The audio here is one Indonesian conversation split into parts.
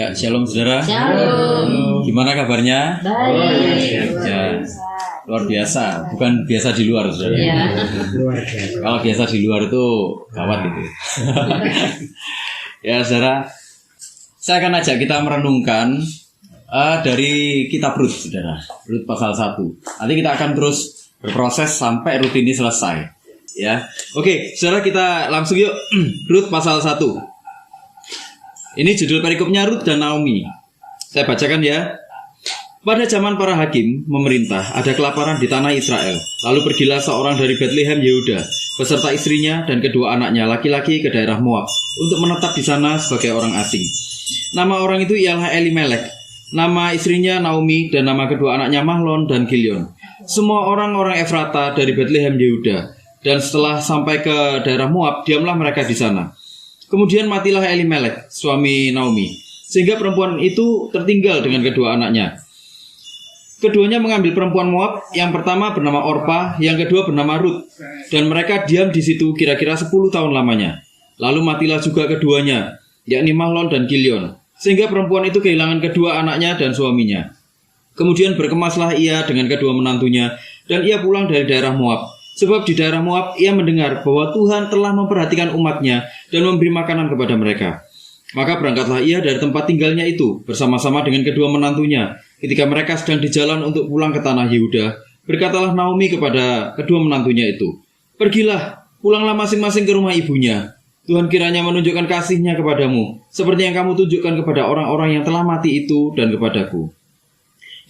Ya, shalom saudara. Shalom. Gimana kabarnya? Baik. Ya, luar biasa. Bukan biasa di luar saudara. Ya. Kalau biasa di luar itu gawat itu. Ya saudara, saya akan ajak kita merenungkan dari kitab Rut saudara. Rut pasal 1. Nanti kita akan terus berproses sampai Rut ini selesai. Ya, oke saudara, kita langsung yuk. Rut pasal 1. Ini judul perikopnya, Rut dan Naomi. Saya bacakan ya. Pada zaman para hakim memerintah, ada kelaparan di tanah Israel. Lalu pergilah seorang dari Bethlehem Yehuda beserta istrinya dan kedua anaknya laki-laki ke daerah Moab untuk menetap di sana sebagai orang asing. Nama orang itu ialah Elimelek, nama istrinya Naomi, dan nama kedua anaknya Mahlon dan Kilion. Semua orang-orang Efrata dari Bethlehem Yehuda. Dan setelah sampai ke daerah Moab, diamlah mereka di sana. Kemudian matilah Elimelek, suami Naomi, sehingga perempuan itu tertinggal dengan kedua anaknya. Keduanya mengambil perempuan Moab, yang pertama bernama Orpa, yang kedua bernama Rut, dan mereka diam di situ kira-kira 10 tahun lamanya. Lalu matilah juga keduanya, yakni Mahlon dan Kilion, sehingga perempuan itu kehilangan kedua anaknya dan suaminya. Kemudian berkemaslah ia dengan kedua menantunya, dan ia pulang dari daerah Moab. Sebab di daerah Moab ia mendengar bahwa Tuhan telah memperhatikan umatnya dan memberi makanan kepada mereka. Maka berangkatlah ia dari tempat tinggalnya itu bersama-sama dengan kedua menantunya. Ketika mereka sedang di jalan untuk pulang ke tanah Yehuda, berkatalah Naomi kepada kedua menantunya itu, "Pergilah, pulanglah masing-masing ke rumah ibunya. Tuhan kiranya menunjukkan kasih-Nya kepadamu, seperti yang kamu tunjukkan kepada orang-orang yang telah mati itu dan kepadaku.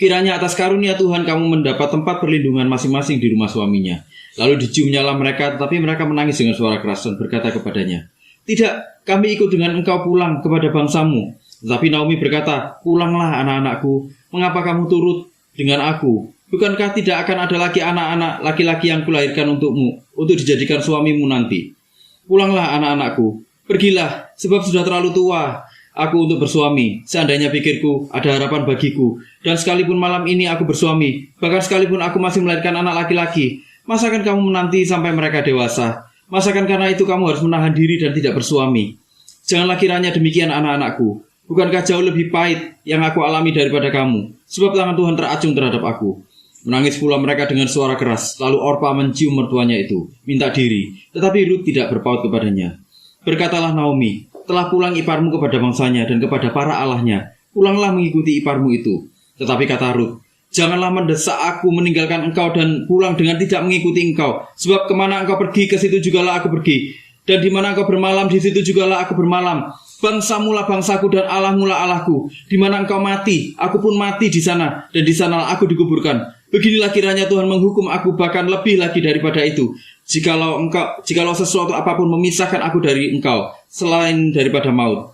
Kiranya atas karunia Tuhan kamu mendapat tempat perlindungan masing-masing di rumah suaminya." Lalu diciumnyalah mereka, tetapi mereka menangis dengan suara keras dan berkata kepadanya, "Tidak, kami ikut dengan engkau pulang kepada bangsamu." Tetapi Naomi berkata, "Pulanglah anak-anakku, mengapa kamu turut dengan aku? Bukankah tidak akan ada lagi anak-anak laki-laki yang kulahirkan untukmu, untuk dijadikan suamimu nanti? Pulanglah anak-anakku, pergilah, sebab sudah terlalu tua aku untuk bersuami. Seandainya pikirku ada harapan bagiku, dan sekalipun malam ini aku bersuami, bahkan sekalipun aku masih melahirkan anak laki-laki, masakan kamu menanti sampai mereka dewasa? Masakan karena itu kamu harus menahan diri dan tidak bersuami? Janganlah kiranya demikian anak-anakku. Bukankah jauh lebih pahit yang aku alami daripada kamu? Sebab tangan Tuhan teracung terhadap aku." Menangis pula mereka dengan suara keras. Lalu Orpa mencium mertuanya itu, minta diri. Tetapi Rut tidak berpaut kepadanya. Berkatalah Naomi, "Telah pulang iparmu kepada bangsanya dan kepada para allahnya. Pulanglah mengikuti iparmu itu." Tetapi kata Rut, "Janganlah mendesak aku meninggalkan engkau dan pulang dengan tidak mengikuti engkau. Sebab kemana engkau pergi, ke situ jugalah aku pergi. Dan di mana engkau bermalam, di situ jugalah aku bermalam. Bangsamu lah bangsaku dan Allahmu lah Allahku. Di mana engkau mati, aku pun mati di sana, dan di sana aku dikuburkan. Beginilah kiranya Tuhan menghukum aku, bahkan lebih lagi daripada itu. Jikalau sesuatu apapun memisahkan aku dari engkau, selain daripada maut."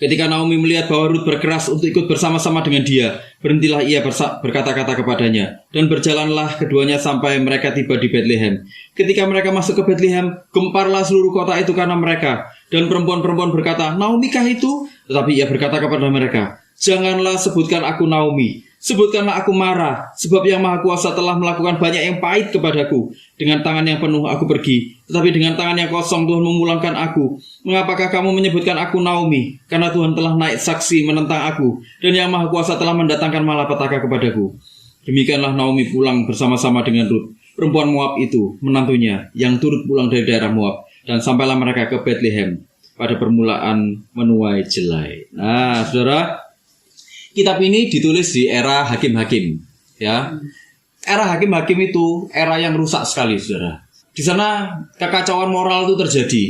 Ketika Naomi melihat bahwa Rut berkeras untuk ikut bersama-sama dengan dia, berhentilah ia berkata-kata kepadanya, dan berjalanlah keduanya sampai mereka tiba di Bethlehem. Ketika mereka masuk ke Bethlehem, gemparlah seluruh kota itu karena mereka. Dan perempuan-perempuan berkata, "Naomi kah itu?" Tetapi ia berkata kepada mereka, "Janganlah sebutkan aku Naomi, sebutkanlah aku Mara, sebab yang Maha Kuasa telah melakukan banyak yang pahit kepadaku. Dengan tangan yang penuh aku pergi, tetapi dengan tangan yang kosong Tuhan memulangkan aku. Mengapakah kamu menyebutkan aku Naomi? Karena Tuhan telah naik saksi menentang aku, dan yang Maha Kuasa telah mendatangkan malapetaka kepadaku." Demikianlah Naomi pulang bersama-sama dengan Rut, perempuan Moab itu, menantunya, yang turut pulang dari daerah Moab, dan sampailah mereka ke Bethlehem pada permulaan menuai jelai. Nah, saudara, kitab ini ditulis di era hakim-hakim, ya. Era hakim-hakim itu era yang rusak sekali, saudara. Di sana kekacauan moral itu terjadi,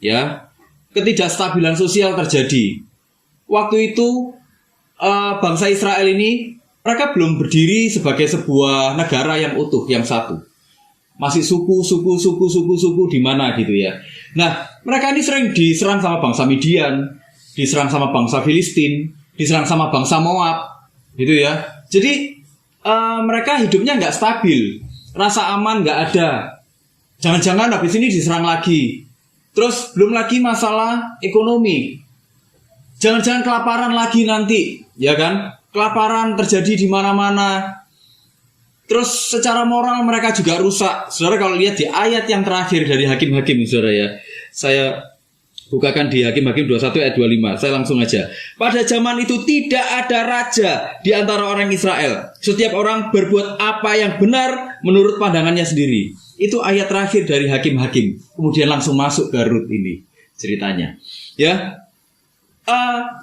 ya. Ketidakstabilan sosial terjadi. Waktu itu bangsa Israel ini mereka belum berdiri sebagai sebuah negara yang utuh, yang satu. Masih suku di mana gitu ya. Nah, mereka ini sering diserang sama bangsa Midian, diserang sama bangsa Filistin, diserang sama bangsa Moab, gitu ya. Jadi mereka hidupnya nggak stabil, rasa aman nggak ada. Jangan-jangan habis ini diserang lagi. Terus belum lagi masalah ekonomi. Jangan-jangan kelaparan lagi nanti, ya kan? Kelaparan terjadi di mana-mana. Terus secara moral mereka juga rusak. Saudara kalau lihat di ayat yang terakhir dari Hakim-Hakim, saudara ya. Saya Bukakan di Hakim-Hakim 21 ayat 25. Saya langsung aja. Pada zaman itu tidak ada raja di antara orang Israel. Setiap orang berbuat apa yang benar menurut pandangannya sendiri. Itu ayat terakhir dari Hakim-Hakim. Kemudian langsung masuk ke Rut ini ceritanya. Ya,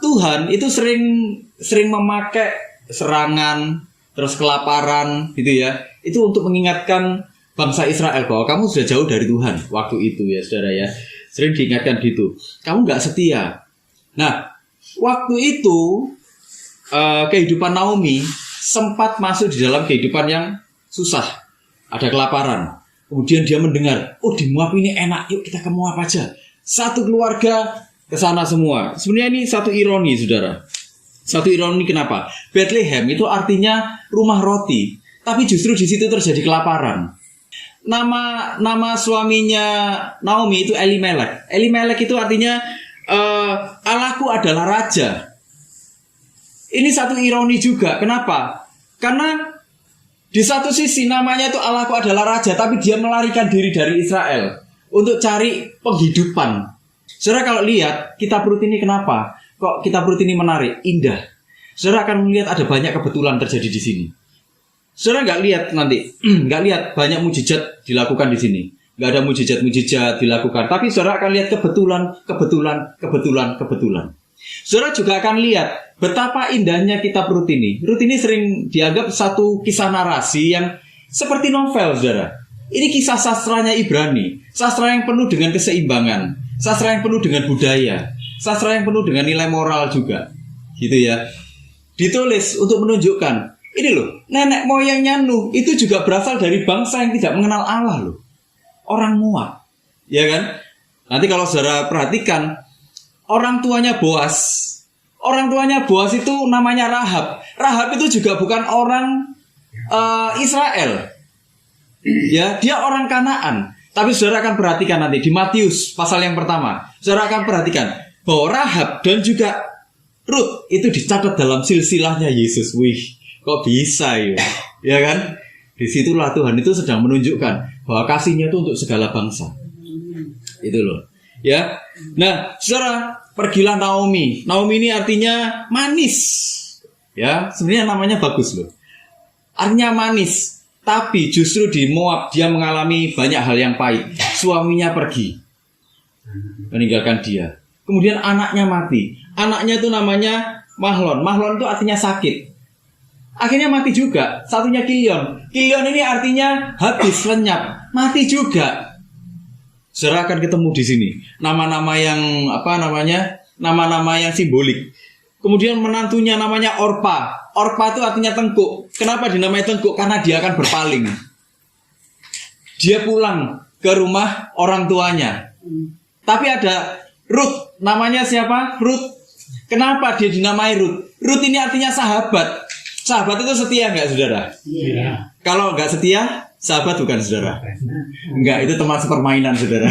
Tuhan itu sering memakai serangan, terus kelaparan, gitu ya. Itu untuk mengingatkan bangsa Israel bahwa kamu sudah jauh dari Tuhan waktu itu ya, saudara ya. Sering diingatkan gitu. Kamu nggak setia. Nah, waktu itu kehidupan Naomi sempat masuk di dalam kehidupan yang susah. Ada kelaparan. Kemudian dia mendengar, oh di Moab ini enak, yuk kita ke Moab aja. Satu keluarga ke sana semua. Sebenarnya ini satu ironi, saudara. Satu ironi kenapa? Bethlehem itu artinya rumah roti, tapi justru di situ terjadi kelaparan. Nama suaminya Naomi itu Elimelek. Elimelek itu artinya Allahku adalah raja. Ini satu ironi juga. Kenapa? Karena di satu sisi namanya itu Allahku adalah raja, tapi dia melarikan diri dari Israel untuk cari penghidupan. Saudara kalau lihat kitab Rut ini kenapa? Kok kitab Rut ini menarik, indah. Saudara akan melihat ada banyak kebetulan terjadi di sini. Saudara nggak lihat nanti, nggak lihat banyak mujizat dilakukan di sini. Nggak ada mujizat dilakukan. Tapi saudara akan lihat kebetulan. Saudara juga akan lihat betapa indahnya kitab Rut ini. Rut ini sering dianggap satu kisah narasi yang seperti novel, saudara. Ini kisah sastranya Ibrani. Sastra yang penuh dengan keseimbangan. Sastra yang penuh dengan budaya. Sastra yang penuh dengan nilai moral juga. Gitu ya. Ditulis untuk menunjukkan, ini loh, nenek moyangnya Nuh itu juga berasal dari bangsa yang tidak mengenal Allah loh. Orang Moab. Ya kan? Nanti kalau saudara perhatikan, orang tuanya Boas itu namanya Rahab. Rahab itu juga bukan orang Israel. Ya, dia orang Kanaan. Tapi saudara akan perhatikan nanti di Matius pasal yang pertama. Saudara akan perhatikan bahwa Rahab dan juga Rut itu dicatat dalam silsilahnya Yesus. Wih, kok bisa ya? Ya kan? Disitulah Tuhan itu sedang menunjukkan bahwa kasihnya itu untuk segala bangsa. Itu loh. Ya. Nah, saudara, pergilah Naomi. Naomi ini artinya manis. Ya, sebenarnya namanya bagus loh. Artinya manis. Tapi justru di Moab dia mengalami banyak hal yang pahit. Suaminya pergi, meninggalkan dia. Kemudian anaknya mati. Anaknya itu namanya Mahlon. Mahlon itu artinya sakit. Akhirnya mati juga. Satunya Kilion. Kilion ini artinya habis, lenyap. Mati juga. Saudara akan ketemu di sini. Nama-nama yang nama-nama yang simbolik. Kemudian menantunya namanya Orpa. Orpa itu artinya tengkuk. Kenapa dinamai tengkuk? Karena dia akan berpaling. Dia pulang ke rumah orang tuanya. Tapi ada Rut. Namanya siapa? Rut. Kenapa dia dinamai Rut? Rut ini artinya sahabat. Sahabat itu setia nggak, saudara? Iya. Kalau nggak setia, sahabat bukan saudara. Enggak, itu teman sepermainan, saudara.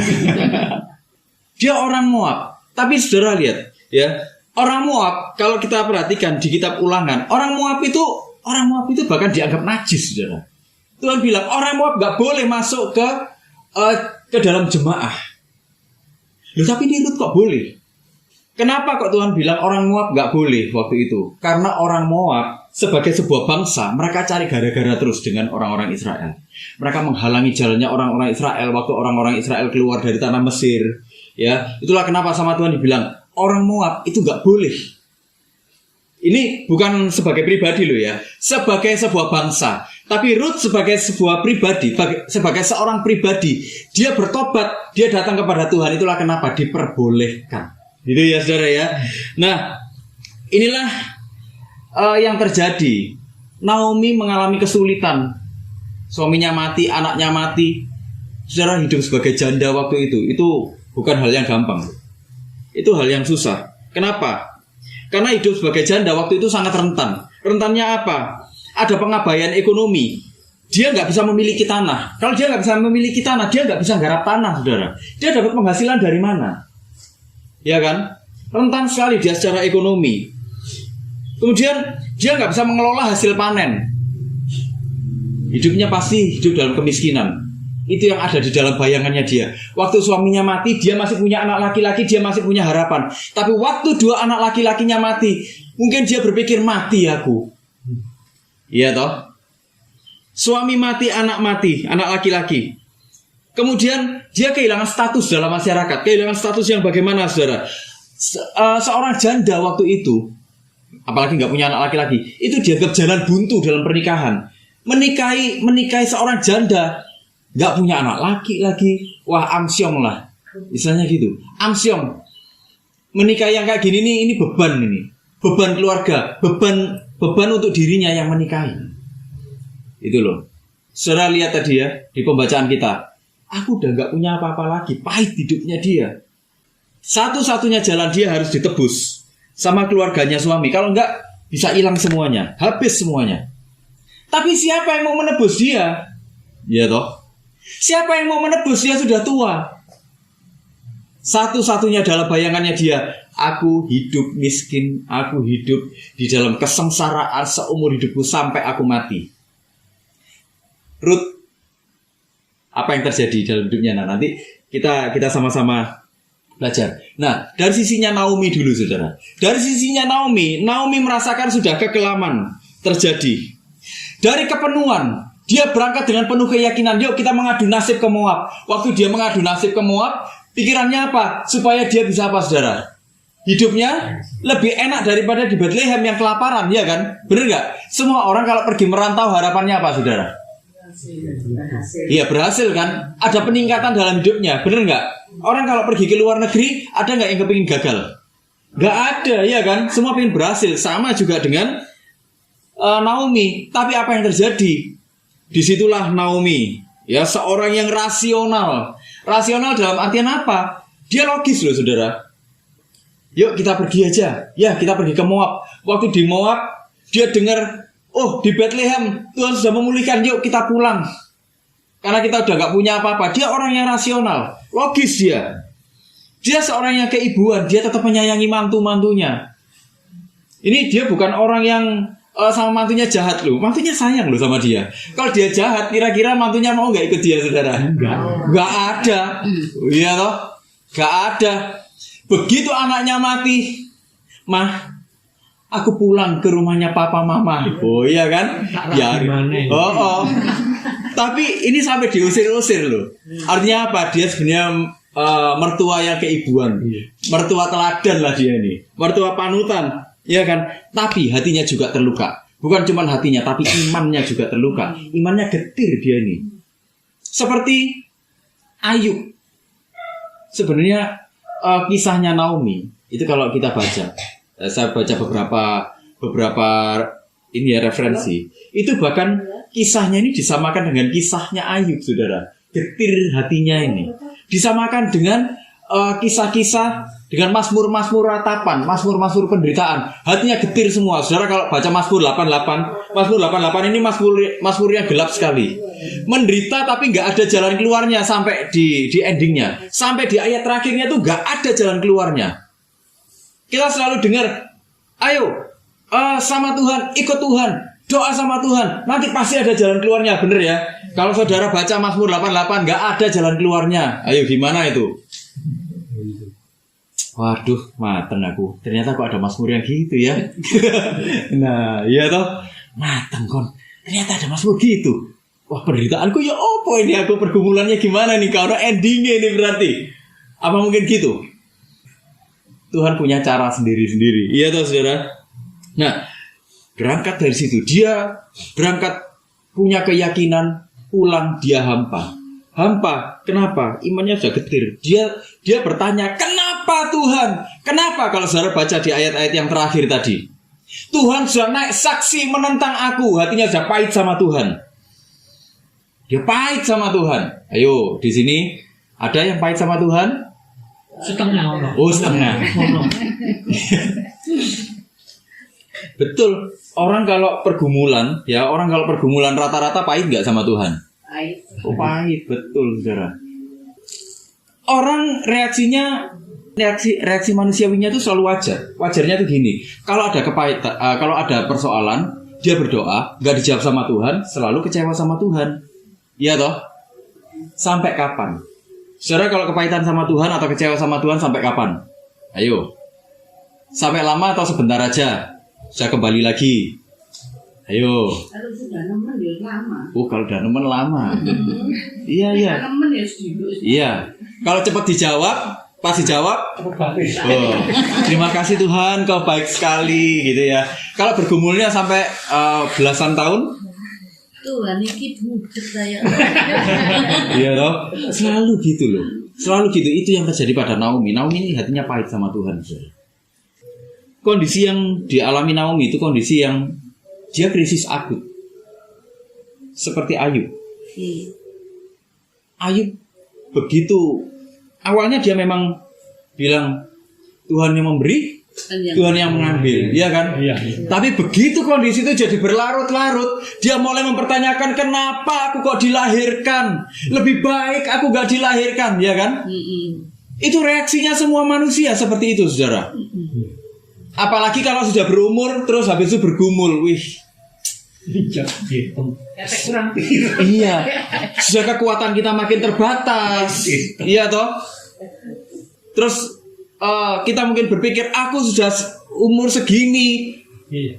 Dia orang Moab. Tapi saudara lihat, ya, orang Moab kalau kita perhatikan di kitab Ulangan, orang Moab itu bahkan dianggap najis, saudara. Tuhan bilang orang Moab nggak boleh masuk ke dalam jemaah. Loh, tapi ini Rut kok boleh? Kenapa kok Tuhan bilang orang Moab nggak boleh waktu itu? Karena orang Moab sebagai sebuah bangsa, mereka cari gara-gara terus dengan orang-orang Israel. Mereka menghalangi jalannya orang-orang Israel waktu orang-orang Israel keluar dari tanah Mesir. Ya, itulah kenapa sama Tuhan dibilang orang Moab itu nggak boleh. Ini bukan sebagai pribadi loh ya, sebagai sebuah bangsa. Tapi Rut sebagai sebuah pribadi, sebagai seorang pribadi, dia bertobat, dia datang kepada Tuhan. Itulah kenapa diperbolehkan. Gitu ya saudara ya. Nah, inilah yang terjadi. Naomi mengalami kesulitan. Suaminya mati, anaknya mati. Saudara hidup sebagai janda waktu itu bukan hal yang gampang. Itu hal yang susah. Kenapa? Karena hidup sebagai janda waktu itu sangat rentan. Rentannya apa? Ada pengabaian ekonomi. Dia nggak bisa memiliki tanah. Kalau dia nggak bisa memiliki tanah, dia nggak bisa garap tanah, saudara. Dia dapat penghasilan dari mana? Ya kan? Rentan sekali dia secara ekonomi. Kemudian dia nggak bisa mengelola hasil panen. Hidupnya pasti hidup dalam kemiskinan. Itu yang ada di dalam bayangannya dia. Waktu suaminya mati, dia masih punya anak laki-laki, dia masih punya harapan. Tapi waktu 2 anak laki-lakinya mati, mungkin dia berpikir, mati aku. Iya toh? Suami mati, anak laki-laki. Kemudian dia kehilangan status dalam masyarakat. Kehilangan status yang bagaimana, saudara? Seorang janda waktu itu, apalagi nggak punya anak laki-laki, itu dianggap jalan buntu dalam pernikahan. Menikahi seorang janda, nggak punya anak laki lagi, wah amsyong lah, misalnya gitu, amsyong. Menikahi yang kayak gini nih, ini beban keluarga, beban untuk dirinya yang menikahi. Itu loh, saudara lihat tadi ya di pembacaan kita, aku udah nggak punya apa-apa lagi, pahit hidupnya dia. Satu-satunya jalan dia harus ditebus sama keluarganya suami, kalau nggak bisa hilang semuanya, habis semuanya. Tapi siapa yang mau menebus dia? Ya toh. Siapa yang mau menebus? Dia sudah tua. Satu-satunya dalam bayangannya dia, aku hidup miskin, aku hidup di dalam kesengsaraan seumur hidupku sampai aku mati. Ruth, apa yang terjadi dalam hidupnya? Nah, nanti kita sama-sama belajar. Nah, dari sisinya Naomi dulu, saudara. Dari sisinya Naomi merasakan sudah kekelaman terjadi. Dari kepenuhan, dia berangkat dengan penuh keyakinan. Yuk kita mengadu nasib ke Moab. Waktu dia mengadu nasib ke Moab, pikirannya apa? Supaya dia bisa apa, saudara? Hidupnya lebih enak daripada di Bethlehem yang kelaparan, ya kan? Bener nggak? Semua orang kalau pergi merantau harapannya apa, saudara? Iya, berhasil kan? Ada peningkatan dalam hidupnya, bener nggak? Orang kalau pergi ke luar negeri, ada nggak yang kepingin gagal? Nggak ada, ya kan? Semua pengen berhasil. Sama juga dengan Naomi. Tapi apa yang terjadi? Disitulah Naomi, ya, seorang yang rasional. Rasional dalam artian apa? Dia logis loh, saudara. Yuk kita pergi aja. Ya, kita pergi ke Moab. Waktu di Moab, dia dengar, oh di Bethlehem Tuhan sudah memulihkan, yuk kita pulang. Karena kita udah gak punya apa-apa. Dia orang yang rasional, logis dia. Dia seorang yang keibuan, dia tetap menyayangi mantu-mantunya. Ini dia bukan orang yang sama mantunya jahat loh. Mantunya sayang loh sama dia. Kalau dia jahat, kira-kira mantunya mau gak ikut dia, saudara? Gak ada. Iya toh? Gak ada. Begitu anaknya mati, mah, aku pulang ke rumahnya papa mama. Oh iya kan? Ya. Oh. Tapi ini sampai diusir-usir loh. Artinya apa? Dia sebenarnya mertua yang keibuan, mertua teladan lah dia ini, mertua panutan. Ya kan? Tapi hatinya juga terluka. Bukan cuma hatinya, tapi imannya juga terluka. Imannya getir dia ini. Seperti Ayub. Sebenarnya kisahnya Naomi itu kalau kita baca, saya baca beberapa ini ya referensi. Itu bahkan kisahnya ini disamakan dengan kisahnya Ayub, saudara. Getir hatinya ini. Disamakan dengan kisah-kisah, dengan Mazmur-Mazmur ratapan, Mazmur-Mazmur penderitaan. Hatinya getir semua. Saudara kalau baca Mazmur 88 ini Mazmur yang gelap sekali. Menderita tapi gak ada jalan keluarnya sampai di endingnya. Sampai di ayat terakhirnya tuh gak ada jalan keluarnya. Kita selalu dengar, ayo sama Tuhan, ikut Tuhan, doa sama Tuhan, nanti pasti ada jalan keluarnya, bener ya? Kalau saudara baca Mazmur 88 gak ada jalan keluarnya. Ayo gimana itu? Waduh, mateng aku. Ternyata kok ada Mazmur yang gitu ya. Nah, iya toh. Mateng kon. Ternyata ada Mazmur gitu. Wah, penderitaanku ya opo ini, aku pergumulannya gimana nih? Kalau endingnya ini berarti. Apa mungkin gitu? Tuhan punya cara sendiri-sendiri. Iya toh, saudara. Nah, berangkat dari situ. Dia berangkat punya keyakinan, pulang dia hampa. Hampa, kenapa? Imannya sudah getir. Dia bertanya, kenapa Tuhan? Kenapa? Kalau saudara baca di ayat-ayat yang terakhir tadi, Tuhan sudah naik saksi menentang aku. Hatinya sudah pahit sama Tuhan. Dia pahit sama Tuhan. Ayo, di sini ada yang pahit sama Tuhan? Setengah. Oh, setengah. Betul. Orang kalau pergumulan rata-rata pahit nggak sama Tuhan? Oh, pahit, betul, saudara. Orang reaksi manusiawinya itu selalu wajar. Wajarnya itu gini. Kalau ada kepahitan, kalau ada persoalan, dia berdoa, nggak dijawab sama Tuhan, selalu kecewa sama Tuhan. Iya toh? Sampai kapan? Saudara kalau kepahitan sama Tuhan atau kecewa sama Tuhan sampai kapan? Ayo. Sampai lama atau sebentar aja? Saya kembali lagi. Ayo. Kalau sudah nemen ya lama. Oh, kalau udah nemen lama. Iya. Nemen ya sedikit. Iya. Kalau cepat dijawab, pas dijawab, oh, terima kasih Tuhan, kau baik sekali gitu ya. Kalau bergumulnya sampai belasan tahun, Tuhan ini budak saya. iya loh, selalu gitu loh, selalu gitu. Itu yang terjadi pada Naomi. Naomi ini hatinya pahit sama Tuhan. Kondisi yang dialami Naomi itu kondisi yang dia krisis akut, seperti Ayub. Ayub begitu. Awalnya dia memang bilang Tuhan yang memberi, Tuhan yang mengambil, iya kan? Iya. Tapi begitu kondisi itu jadi berlarut-larut, dia mulai mempertanyakan kenapa aku kok dilahirkan? Lebih baik aku gak dilahirkan, ya kan? Itu reaksinya semua manusia seperti itu, saudara. Apalagi kalau sudah berumur terus habis itu bergumul, wih. Iya, sudah kekuatan kita makin terbatas, iya toh. Terus kita mungkin berpikir aku sudah umur segini,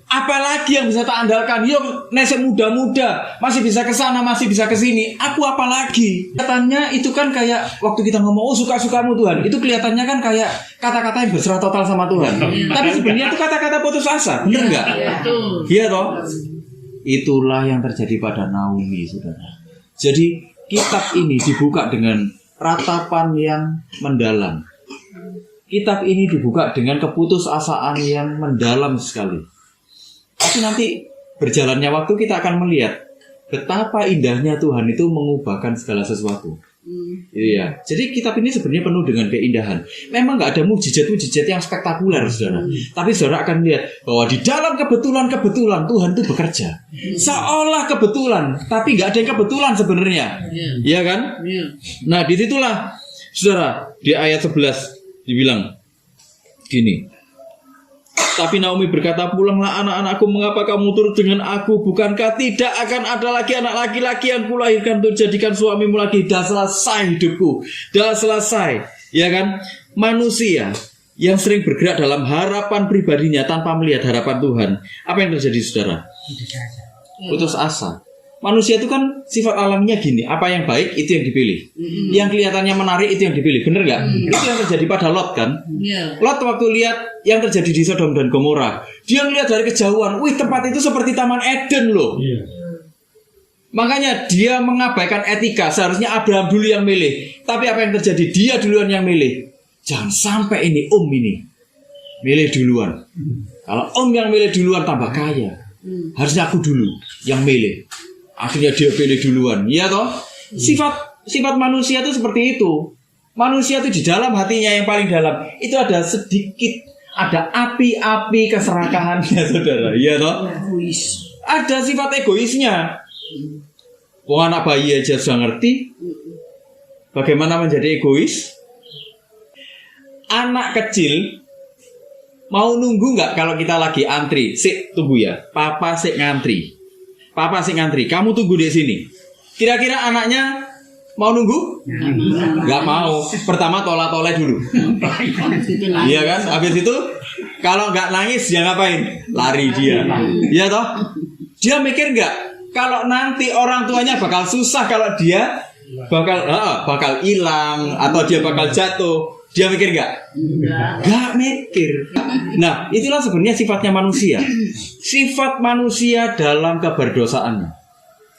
apalagi yang bisa tak andalkan? Yuk, nesek muda-muda masih bisa ke sana, masih bisa ke sini. Aku apalagi? Kelihatannya itu kan kayak waktu kita ngomong, oh suka-sukamu Tuhan, itu kelihatannya kan kayak kata-kata yang berserah total sama Tuhan. Tapi sebenarnya itu kata-kata putus asa, bener nggak? Iya toh. Itulah yang terjadi pada Naomi, saudara. Jadi kitab ini dibuka dengan ratapan yang mendalam. Kitab ini dibuka dengan keputusasaan yang mendalam sekali. Tapi nanti berjalannya waktu kita akan melihat betapa indahnya Tuhan itu mengubahkan segala sesuatu. Iya. Jadi kitab ini sebenarnya penuh dengan keindahan. Memang nggak ada mujizat-mujizat yang spektakuler, saudara. Tapi saudara akan lihat bahwa di dalam kebetulan Tuhan itu bekerja. Seolah kebetulan, tapi nggak ada yang kebetulan sebenarnya. Iya kan? Nah, disitulah, saudara, di ayat 11 dibilang gini. Tapi Naomi berkata, pulanglah anak-anakku, mengapa kamu turut dengan aku? Bukankah tidak akan ada lagi anak laki-laki yang kulahirkan untuk jadikan suamimu lagi? Dah selesai hidupku, dah selesai. Ya kan? Manusia yang sering bergerak dalam harapan pribadinya tanpa melihat harapan Tuhan. Apa yang terjadi, saudara? Putus asa. Manusia itu kan sifat alaminya gini, apa yang baik itu yang dipilih, yang kelihatannya menarik itu yang dipilih, bener nggak? Itu yang terjadi pada Lot kan? Lot waktu lihat yang terjadi di Sodom dan Gomora, dia melihat dari kejauhan, wih tempat itu seperti Taman Eden loh. Makanya dia mengabaikan etika, seharusnya Abraham dulu yang milih, tapi apa yang terjadi? Dia duluan yang milih. Jangan sampai ini milih duluan. Kalau yang milih duluan tambah kaya, harusnya aku dulu yang milih. Akhirnya dia pilih duluan, ya toh? Sifat manusia itu seperti itu. Manusia itu di dalam hatinya yang paling dalam itu ada sedikit, ada api-api keserakahannya, saudara, ya toh? Ada sifat egoisnya. Wong anak bayi aja sudah ngerti bagaimana menjadi egois. Anak kecil mau nunggu nggak kalau kita lagi antri? Sik tunggu ya, papa sik ngantri. Papa sih ngantri, kamu tunggu di sini. Kira-kira anaknya mau nunggu? Nggak mau. Pertama tolak-tolak dulu. Iya kan? Habis itu kalau nggak nangis dia ngapain? Lari dia. Iya toh? Dia mikir nggak? Kalau nanti orang tuanya bakal susah kalau dia bakal hilang atau dia bakal jatuh. Dia mikir nggak? Nggak mikir. Nah, itulah sebenarnya sifatnya manusia. Sifat manusia dalam keberdosaannya.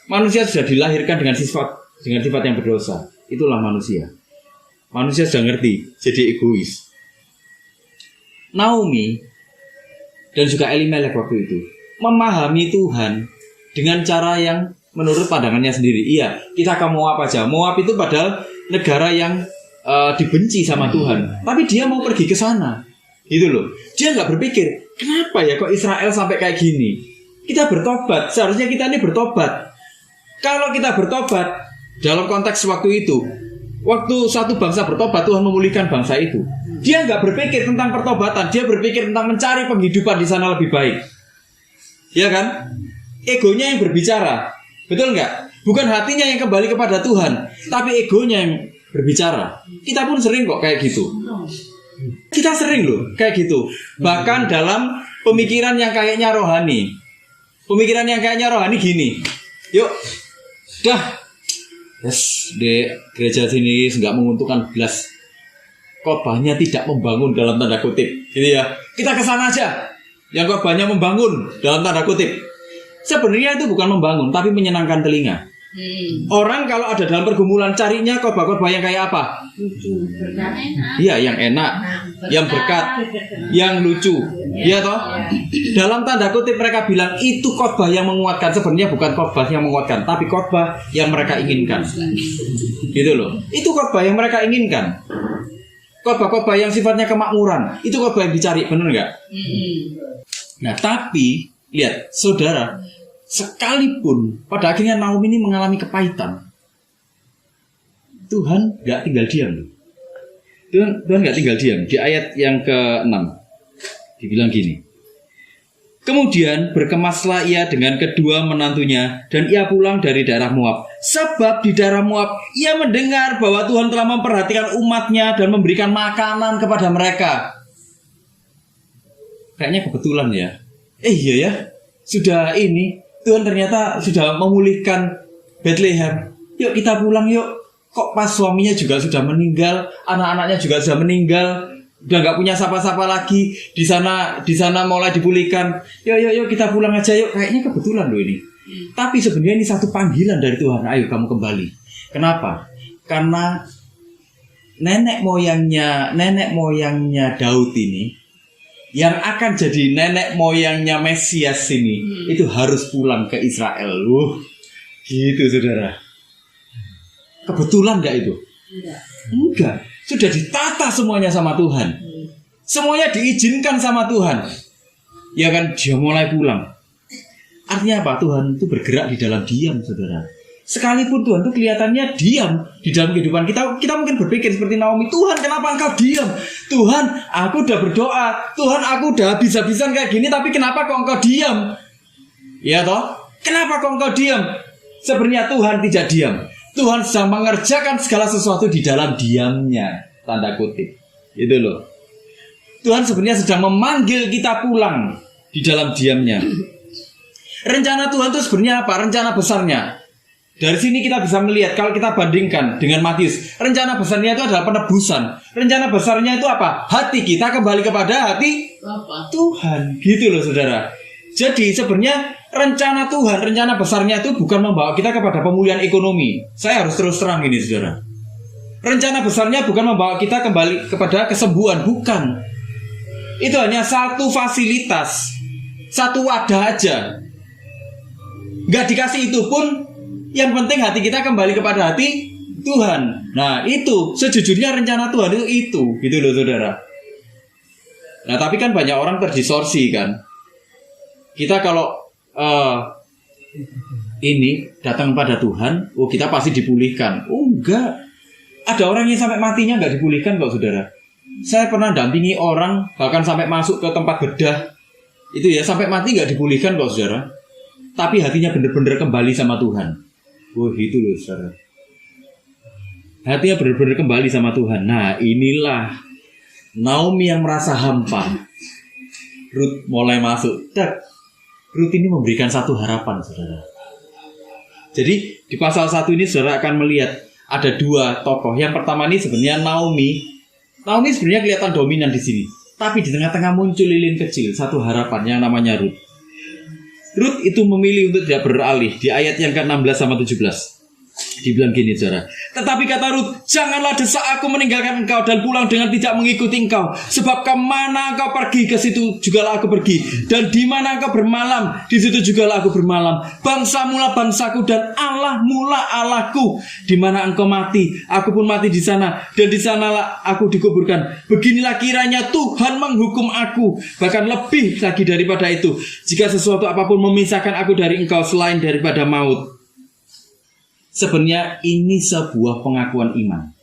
Manusia sudah dilahirkan dengan sifat yang berdosa. Itulah manusia. Manusia sudah ngerti, jadi egois. Naomi dan juga Elimelek waktu itu memahami Tuhan dengan cara yang menurut pandangannya sendiri. Iya, kita ke Moab aja. Moab itu padahal negara yang dibenci sama Tuhan, tapi dia mau pergi ke sana, gitu loh. Dia nggak berpikir, kenapa ya kok Israel sampai kayak gini? Kita bertobat, seharusnya kita ini bertobat. Kalau kita bertobat dalam konteks waktu itu, waktu satu bangsa bertobat, Tuhan memulihkan bangsa itu. Dia nggak berpikir tentang pertobatan, dia berpikir tentang mencari penghidupan di sana lebih baik. Ya kan? Egonya yang berbicara, betul nggak? Bukan hatinya yang kembali kepada Tuhan, tapi egonya yang berbicara. Kita pun sering kok kayak gitu. Kita sering loh kayak gitu. Bahkan dalam pemikiran yang kayaknya rohani. Pemikiran yang kayaknya rohani gini. Yuk, dah. Yes, di gereja sini nggak menguntungkan belas. Khotbahnya tidak membangun dalam tanda kutip. Gitu ya. Kita ke sana aja. Yang khotbahnya membangun dalam tanda kutip. Sebenarnya itu bukan membangun, tapi menyenangkan telinga. Orang kalau ada dalam pergumulan carinya khotbah-khotbah yang kayak apa? Iya, yang enak, yang berkat, yang lucu. Iya toh? Dalam tanda kutip mereka bilang itu khotbah yang menguatkan. Sebenarnya bukan khotbah yang menguatkan, tapi khotbah yang mereka inginkan. Gitu loh. Itu khotbah yang mereka inginkan. Khotbah-khotbah yang sifatnya kemakmuran, itu khotbah yang dicari, benar nggak? Nah, tapi lihat, saudara, sekalipun pada akhirnya Naomi ini mengalami kepahitan, Tuhan nggak tinggal diam. Tuhan nggak tinggal diam. Di ayat yang ke-6 dibilang gini. Kemudian berkemaslah ia dengan kedua menantunya dan ia pulang dari daerah Moab. Sebab di daerah Moab ia mendengar bahwa Tuhan telah memperhatikan umatnya dan memberikan makanan kepada mereka. Kayaknya kebetulan ya. Iya ya. Sudah ini Tuhan ternyata sudah memulihkan Bethlehem. Yuk kita pulang yuk. Kok pas suaminya juga sudah meninggal, anak-anaknya juga sudah meninggal. Udah nggak punya siapa-siapa lagi di sana mulai dipulihkan. Yuk kita pulang aja yuk. Kayaknya kebetulan loh ini. Tapi sebenarnya ini satu panggilan dari Tuhan. Ayo kamu kembali. Kenapa? Karena nenek moyangnya Daud ini, yang akan jadi nenek moyangnya Mesias ini, itu harus pulang ke Israel. Gitu saudara. Kebetulan nggak itu? Enggak. Sudah ditata semuanya sama Tuhan. Semuanya diizinkan sama Tuhan. Ya kan, dia mulai pulang. Artinya apa? Tuhan itu bergerak di dalam diam, saudara. Sekalipun Tuhan itu kelihatannya diam di dalam kehidupan kita, kita mungkin berpikir seperti Naomi, Tuhan kenapa engkau diam? Tuhan, aku udah berdoa. Tuhan, aku udah habis-habisan kayak gini, tapi kenapa kok engkau diam? Ya toh? Kenapa kok engkau diam? Sebenarnya Tuhan tidak diam. Tuhan sedang mengerjakan segala sesuatu di dalam diamnya, tanda kutip. Itu loh. Tuhan sebenarnya sedang memanggil kita pulang di dalam diamnya. Rencana Tuhan itu sebenarnya apa? Rencana besarnya. Dari sini kita bisa melihat, kalau kita bandingkan dengan Matius, rencana besarnya itu adalah penebusan. Rencana besarnya itu apa? Hati kita kembali kepada hati Tuhan. Gitu loh saudara. Jadi sebenarnya rencana Tuhan, rencana besarnya itu bukan membawa kita kepada pemulihan ekonomi. Saya harus terus terang ini saudara. Rencana besarnya bukan membawa kita kembali kepada kesembuhan, bukan. Itu hanya satu fasilitas, satu wadah aja. Gak dikasih itu pun, yang penting hati kita kembali kepada hati Tuhan. Nah itu, sejujurnya rencana Tuhan itu gitu loh saudara. Nah tapi kan banyak orang terdistorsi kan. Kita kalau ini datang pada Tuhan, kita pasti dipulihkan. Enggak. Ada orang yang sampai matinya enggak dipulihkan kok saudara. Saya pernah dampingi orang bahkan sampai masuk ke tempat bedah. Itu ya, sampai mati enggak dipulihkan kok saudara. Tapi hatinya benar-benar kembali sama Tuhan. Gitu loh saudara. Hatinya benar-benar kembali sama Tuhan. Nah inilah Naomi yang merasa hampa. Ruth mulai masuk. Ruth ini memberikan satu harapan, saudara. Jadi di pasal 1 ini saudara akan melihat ada dua tokoh. Yang pertama ini sebenarnya Naomi. Naomi sebenarnya kelihatan dominan di sini. Tapi di tengah-tengah muncul lilin kecil, satu harapan yang namanya Ruth. Ruth itu memilih untuk tidak beralih. Di ayat yang ke-16 sama 17. Dibilang gini saudara. Tetapi kata Ruth, janganlah desak aku meninggalkan engkau dan pulang dengan tidak mengikuti engkau. Sebab kemana engkau pergi, ke situ jugalah aku pergi. Dan di mana engkau bermalam, di situ jugalah aku bermalam. Bangsa mula bangsaku dan Allah mula Allahku. Di mana engkau mati, aku pun mati di sana. Dan di sanalah aku dikuburkan. Beginilah kiranya Tuhan menghukum aku. Bahkan lebih lagi daripada itu. Jika sesuatu apapun memisahkan aku dari engkau selain daripada maut. Sebenarnya ini sebuah pengakuan iman.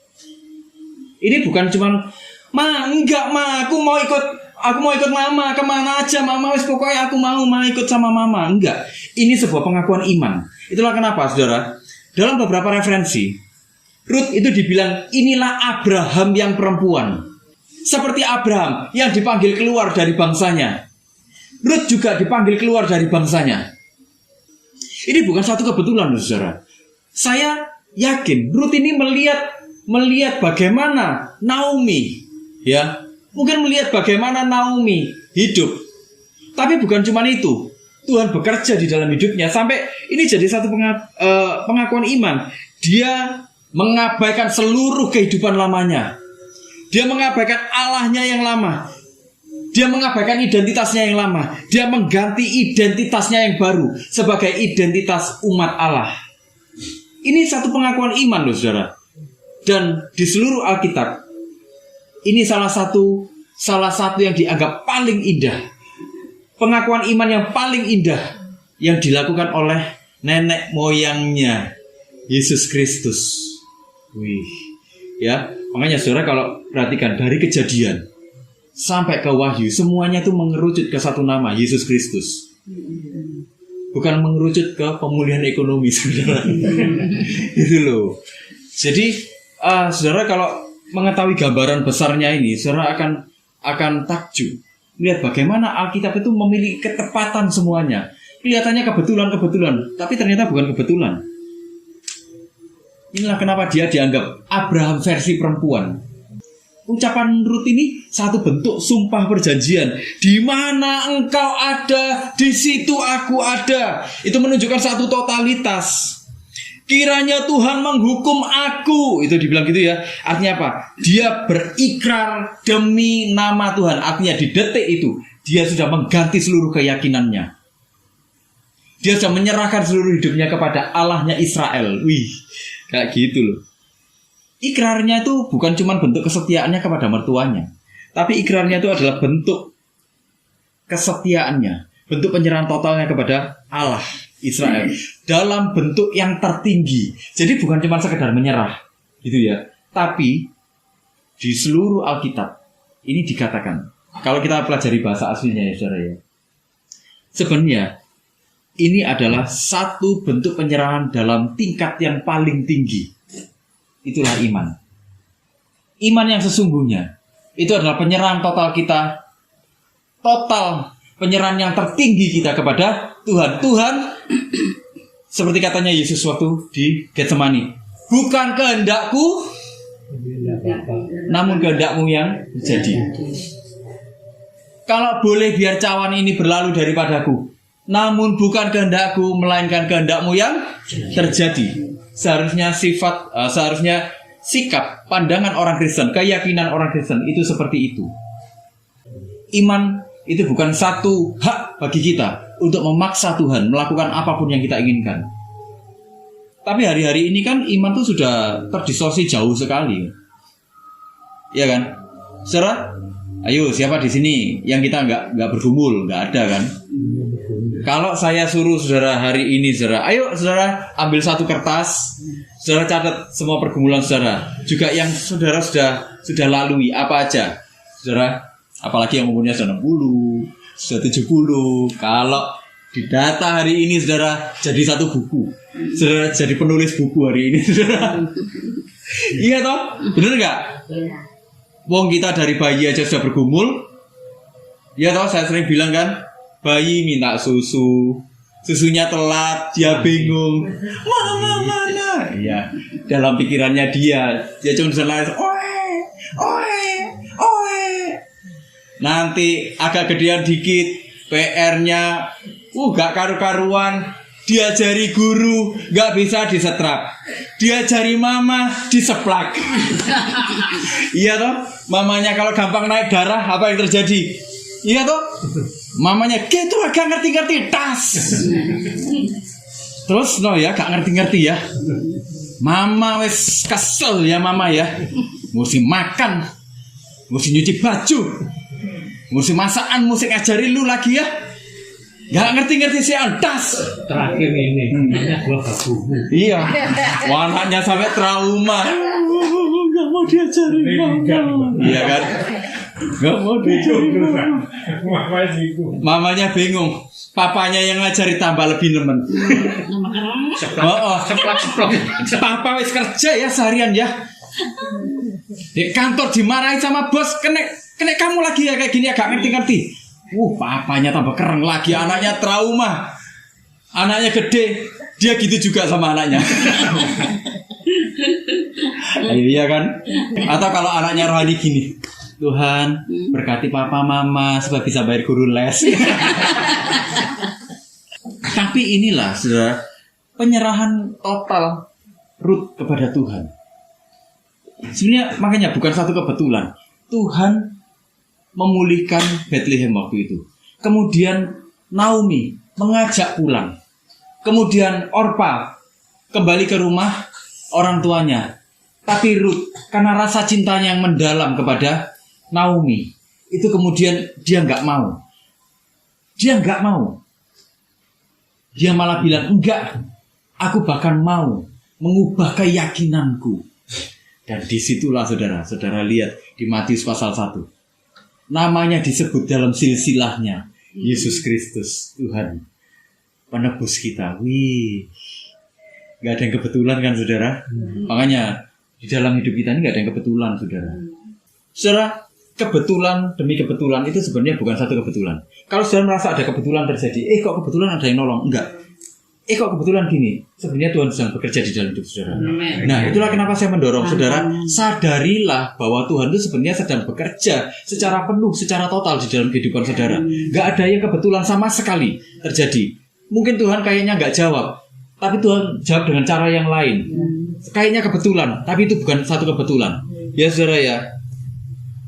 Ini bukan cuman aku mau ikut mama kemana aja mama, wis pokoknya aku mau ikut sama mama. Enggak. Ini sebuah pengakuan iman. Itulah kenapa saudara, dalam beberapa referensi, Rut itu dibilang inilah Abraham yang perempuan. Seperti Abraham yang dipanggil keluar dari bangsanya, Rut juga dipanggil keluar dari bangsanya. Ini bukan satu kebetulan, saudara. Saya yakin Rut ini melihat bagaimana Naomi, ya, mungkin melihat bagaimana Naomi hidup. Tapi bukan cuma itu, Tuhan bekerja di dalam hidupnya sampai ini jadi satu pengakuan iman. Dia mengabaikan seluruh kehidupan lamanya. Dia mengabaikan Allahnya yang lama. Dia mengabaikan identitasnya yang lama. Dia mengganti identitasnya yang baru sebagai identitas umat Allah. Ini satu pengakuan iman loh, saudara. Dan di seluruh Alkitab, ini salah satu yang dianggap paling indah. Pengakuan iman yang paling indah yang dilakukan oleh nenek moyangnya Yesus Kristus. Wih, ya, makanya saudara kalau perhatikan dari Kejadian sampai ke Wahyu, semuanya itu mengerucut ke satu nama, Yesus Kristus. Bukan mengerucut ke pemulihan ekonomi, saudara. Itu loh. Jadi, saudara kalau mengetahui gambaran besarnya ini, saudara akan takjub lihat bagaimana Alkitab itu memiliki ketepatan semuanya. Kelihatannya kebetulan, tapi ternyata bukan kebetulan. Inilah kenapa dia dianggap Abraham versi perempuan. Ucapan Rut ini satu bentuk sumpah perjanjian. Di mana engkau ada, di situ aku ada. Itu menunjukkan satu totalitas. Kiranya Tuhan menghukum aku. Itu dibilang gitu ya. Artinya apa? Dia berikrar demi nama Tuhan. Artinya di detik itu dia sudah mengganti seluruh keyakinannya. Dia sudah menyerahkan seluruh hidupnya kepada Allahnya Israel. Wih, kayak gitu loh. Ikrarnya itu bukan cuma bentuk kesetiaannya kepada mertuanya, tapi ikrarnya itu adalah bentuk kesetiaannya, bentuk penyerahan totalnya kepada Allah Israel dalam bentuk yang tertinggi. Jadi bukan cuma sekedar menyerah, gitu ya. Tapi di seluruh Alkitab ini dikatakan, kalau kita pelajari bahasa aslinya ya saudara ya, sebenarnya ini adalah satu bentuk penyerahan dalam tingkat yang paling tinggi. Itulah iman. Iman yang sesungguhnya itu adalah penyerahan total kita, total penyerahan yang tertinggi kita kepada Tuhan. Tuhan, seperti katanya Yesus waktu di Getsemani, bukan kehendakku, namun kehendakmu yang jadi. Kalau boleh biar cawan ini berlalu daripadaku, namun bukan kehendakku, melainkan kehendakmu yang terjadi. Seharusnya sikap, pandangan orang Kristen, keyakinan orang Kristen itu seperti itu. Iman itu bukan satu hak bagi kita untuk memaksa Tuhan melakukan apapun yang kita inginkan. Tapi hari-hari ini kan iman itu sudah terdistorsi jauh sekali. Iya kan? Saudara, ayo siapa di sini yang kita nggak bergumul, nggak ada kan? Kalau saya suruh saudara hari ini, saudara, ayo saudara ambil satu kertas, saudara catat semua pergumulan saudara, juga yang saudara sudah lalui apa aja, saudara, apalagi yang umurnya sudah 60, sudah 70. Kalau di data hari ini saudara jadi satu buku, saudara jadi penulis buku hari ini, saudara. Iya toh, bener nggak? Wong kita dari bayi aja sudah bergumul. Iya toh, saya sering bilang kan. Bayi minta susu, susunya telat, dia bingung, mana? Ya, dalam pikirannya dia cuma selalu, oe. Nanti agak gedean dikit, PR-nya, gak karu-karuan, diajari guru, gak bisa disetrap, diajari mama, diseplak. Iya toh, mamanya kalau gampang naik darah, apa yang terjadi? Iya toh, mamanya gitu agak ngerti-ngerti tas. Terus no ya, gak ngerti-ngerti ya. Mama wes kesel ya mama ya. Mesti makan, mesti nyuci baju, mesti masakan, mesti ngajari lu lagi ya. Gak ngerti-ngerti sih tas. Terakhir ini, anaknya gua babu. Iya, anaknya sampai trauma. Gak mau diajari mama. Iya kan? Nggak mau dijodoh. Apa sih itu? Mamanya bingung. Papanya yang ngajari tambah lebih nemen. Nama keras. Seplak. Papa wis kerja ya seharian ya. Di kantor dimarahin sama bos, kena kamu lagi ya kayak gini agak ngerti-ngerti. Papanya tambah keren lagi, anaknya trauma. Anaknya gede, dia gitu juga sama anaknya. Iya kan? Atau kalau anaknya rohani gini, Tuhan berkati papa mama supaya bisa bayar guru les. Tapi inilah saudara, penyerahan total Ruth kepada Tuhan. Sebenarnya makanya bukan satu kebetulan. Tuhan memulihkan Bethlehem waktu itu. Kemudian Naomi mengajak pulang. Kemudian Orpa kembali ke rumah orang tuanya. Tapi Ruth karena rasa cintanya yang mendalam kepada Naomi, itu kemudian dia nggak mau. Dia nggak mau. Dia malah bilang, enggak, aku bahkan mau mengubah keyakinanku. Dan disitulah saudara lihat di Matius pasal 1. Namanya disebut dalam silsilahnya, Yesus Kristus, Tuhan, penebus kita. Wih, gak ada yang kebetulan kan saudara? Makanya di dalam hidup kita ini gak ada yang kebetulan saudara. Saudara, kebetulan demi kebetulan itu sebenarnya bukan satu kebetulan. Kalau saudara merasa ada kebetulan terjadi, kok kebetulan ada yang nolong? Enggak. Kok kebetulan gini? Sebenarnya Tuhan sedang bekerja di dalam hidup saudara. Nah, itulah kenapa saya mendorong saudara, sadarilah bahwa Tuhan itu sebenarnya sedang bekerja secara penuh, secara total di dalam kehidupan saudara. Gak ada yang kebetulan sama sekali terjadi. Mungkin Tuhan kayaknya gak jawab, tapi Tuhan jawab dengan cara yang lain. Kayaknya kebetulan, tapi itu bukan satu kebetulan. Ya saudara ya,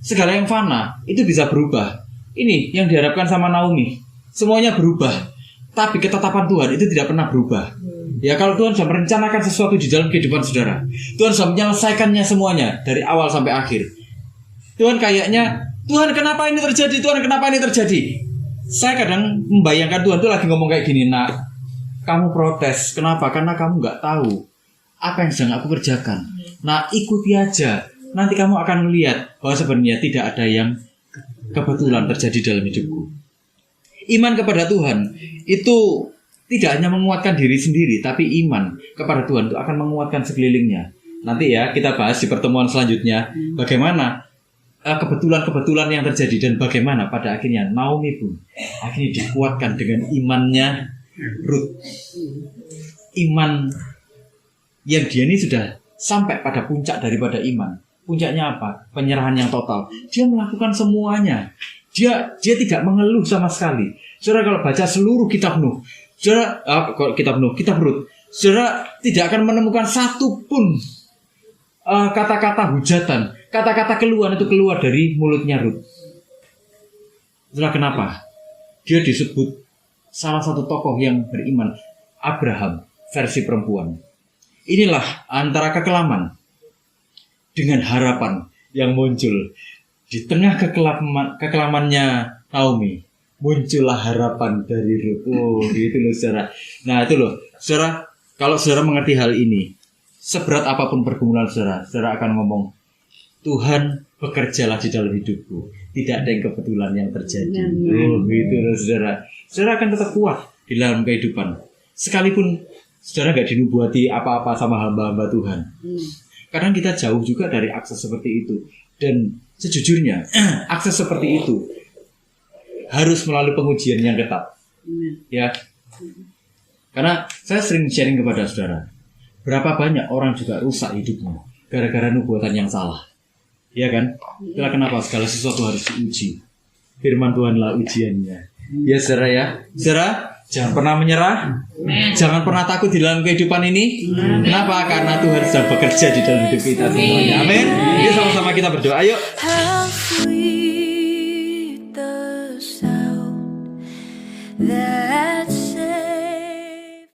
segala yang fana itu bisa berubah. Ini yang diharapkan sama Naomi, semuanya berubah. Tapi ketetapan Tuhan itu tidak pernah berubah. Ya kalau Tuhan sudah merencanakan sesuatu di dalam kehidupan saudara, Tuhan sudah menyelesaikannya semuanya dari awal sampai akhir. Tuhan kayaknya, Tuhan kenapa ini terjadi? Tuhan kenapa ini terjadi? Saya kadang membayangkan Tuhan itu lagi ngomong kayak gini, nak, kamu protes, kenapa? Karena kamu gak tahu apa yang sedang aku kerjakan. Nah ikuti aja, nanti kamu akan melihat bahwa sebenarnya tidak ada yang kebetulan terjadi dalam hidupku. Iman kepada Tuhan itu tidak hanya menguatkan diri sendiri, tapi iman kepada Tuhan itu akan menguatkan sekelilingnya. Nanti ya kita bahas di pertemuan selanjutnya bagaimana kebetulan-kebetulan yang terjadi dan bagaimana pada akhirnya Naomi pun akhirnya dikuatkan dengan imannya Ruth. Iman yang dia ini sudah sampai pada puncak daripada iman. Puncaknya apa? Penyerahan yang total. Dia melakukan semuanya. Dia tidak mengeluh sama sekali. Saudara kalau baca seluruh kitab Nuh, kitab Ruth, saudara tidak akan menemukan satu pun kata-kata hujatan, kata-kata keluhan itu keluar dari mulutnya Ruth. Saudara kenapa? Dia disebut salah satu tokoh yang beriman, Abraham versi perempuan. Inilah antara kekelaman dengan harapan yang muncul. Di tengah kekelamannya Naomi, muncullah harapan dari Ruth. Gitu loh saudara. Nah itu loh, saudara, kalau saudara mengerti hal ini, seberat apapun pergumulan saudara, saudara akan ngomong, Tuhan bekerjalah di dalam hidupku. Tidak ada yang kebetulan yang terjadi. Gitu loh saudara. Saudara akan tetap kuat di dalam kehidupan. Sekalipun saudara gak dinubuati apa-apa sama hamba-hamba Tuhan. Kadang kita jauh juga dari akses seperti itu. Dan sejujurnya akses seperti itu harus melalui pengujian yang ketat. Ya. Karena saya sering sharing kepada saudara, berapa banyak orang juga rusak hidupnya gara-gara nubuatan yang salah. Ya kan? Itulah kenapa segala sesuatu harus diuji. Firman Tuhanlah ujiannya. Ya saudara ya. Saudara, jangan pernah menyerah. Jangan pernah takut di dalam kehidupan ini. Kenapa? Karena Tuhan sedang bekerja di dalam hidup kita semuanya. Amin. Yuk sama-sama kita berdoa. Ayo.